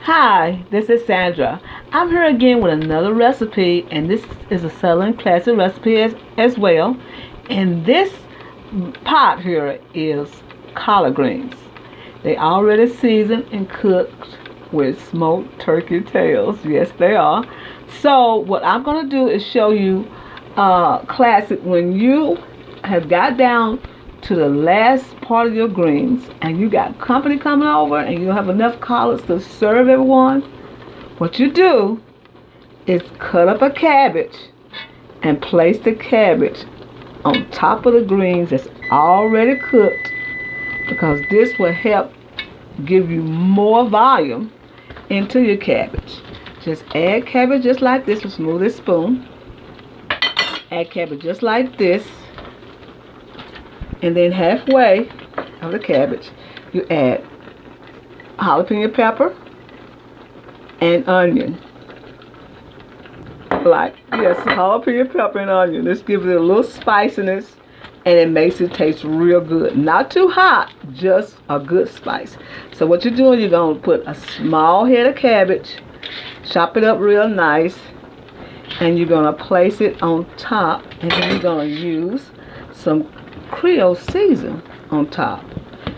Hi, this is Sandra. I'm here again with another recipe, and this is a Southern classic recipe as well. And this pot here is collard greens. They already seasoned and cooked with smoked turkey tails. Yes, they are. So what I'm going to do is show you classic when you have got down to the last part of your greens and you got company coming over and you don't have enough collards to serve everyone. What you do is cut up a cabbage and place the cabbage on top of the greens that's already cooked, because this will help give you more volume into your cabbage. Just add cabbage just like this with a smoothie spoon. Add cabbage just like this. And then halfway of the cabbage, you add jalapeno pepper and onion. Yes, jalapeno pepper and onion. This gives it a little spiciness and it makes it taste real good. Not too hot, just a good spice. So what you're doing, you're going to put a small head of cabbage, chop it up real nice, and you're going to place it on top, and then you're going to use some Creole season on top.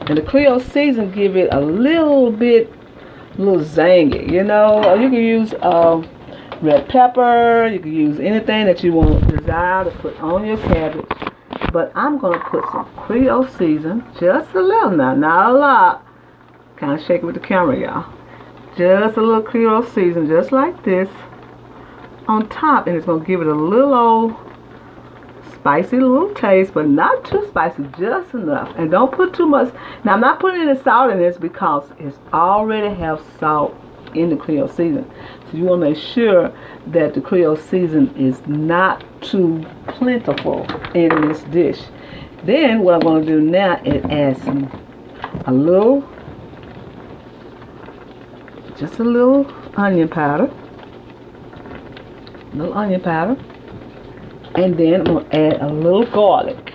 And the Creole season give it a little zangy, you know. Or you can use red pepper, you can use anything that you desire to put on your cabbage. But I'm going to put some Creole season, just a little now, not a lot. Kind of shake it with the camera, y'all. Just a little Creole season, just like this, on top, and it's going to give it a little old spicy little taste, but not too spicy, just enough. And don't put too much. Now I'm not putting any salt in this because it's already have salt in the Creole season. So you want to make sure that the Creole season is not too plentiful in this dish. Then what I'm going to do now is add just a little onion powder. And then I'm going to add a little garlic.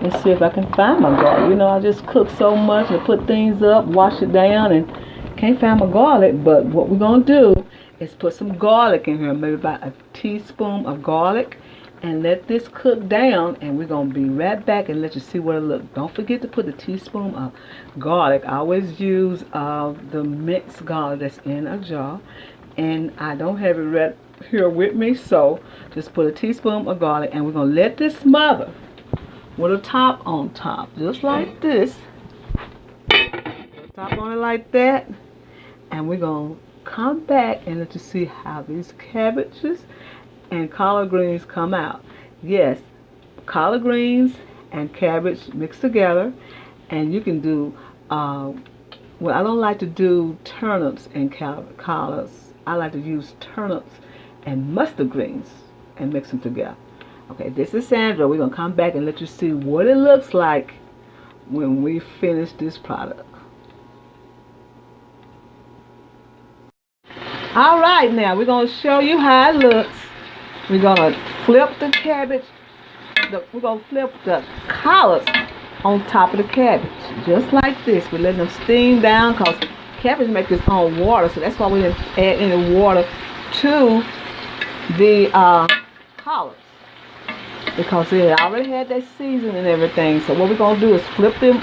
Let's see if I can find my garlic. You know, I just cook so much and put things up, wash it down, and can't find my garlic. But what we're going to do is put some garlic in here, maybe about a teaspoon of garlic, and let this cook down. And we're going to be right back and let you see what it looks. Don't forget to put a teaspoon of garlic. I always use the minced garlic that's in a jar. And I don't have it right here with me, so just put a teaspoon of garlic, and we're going to let this smother with a top on top, just like this. Put a top on it like that, and we're going to come back and let you see how these cabbages and collard greens come out. Yes, collard greens and cabbage mixed together, and you can do, well, I don't like to do turnips and collards. I like to use turnips and mustard greens and mix them together. Okay, this is Sandra. We're going to come back and let you see what it looks like when we finish this product. Alright, now we're going to show you how it looks. We're going to flip the cabbage. We're going to flip the collards on top of the cabbage. Just like this. We're letting them steam down because cabbage makes its own water, so that's why we didn't add any water to the collards, because they already had that seasoning and everything. So what we're going to do is flip the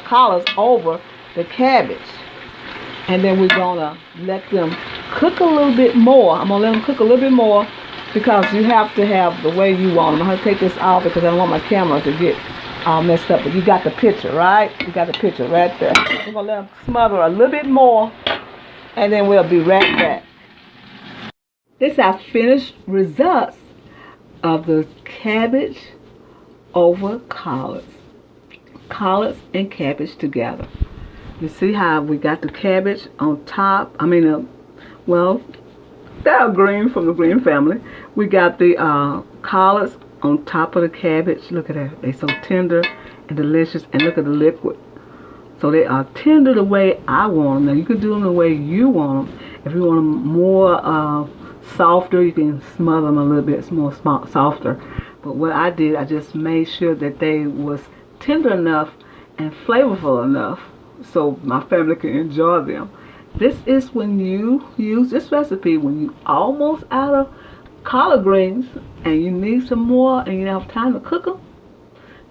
collards over the cabbage, and then we're going to let them cook a little bit more. I'm going to let them cook a little bit more because you have to have the way you want them. I'm going to take this off because I don't want my camera to get all messed up, but you got the picture, right? You got the picture right there. We're going to let them smother a little bit more, and then we'll be right back. This is our finished results of the cabbage over collards. Collards and cabbage together. You see how we got the cabbage on top? Well, they're green from the green family. We got the collards on top of the cabbage. Look at that. They're so tender and delicious. And look at the liquid. So they are tender the way I want them. Now you can do them the way you want them. If you want them more softer, you can smother them a little bit more softer. But what I did, I just made sure that they was tender enough and flavorful enough so my family can enjoy them. This is when you use this recipe when you almost out of collard greens and you need some more and you don't have time to cook them.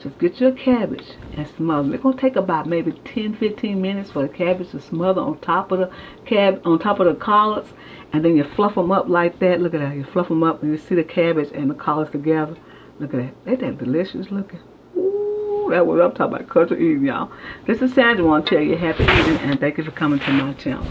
Just get your cabbage and smother. It's gonna take about maybe 10-15 minutes for the cabbage to smother on top of the collards, and then you fluff them up like that. Look at that. You fluff them up and you see the cabbage and the collards together. Look at that. Ain't that delicious looking? Ooh, that was I'm talking about country eating, y'all. This is Sandra. I want to tell you happy eating and thank you for coming to my channel.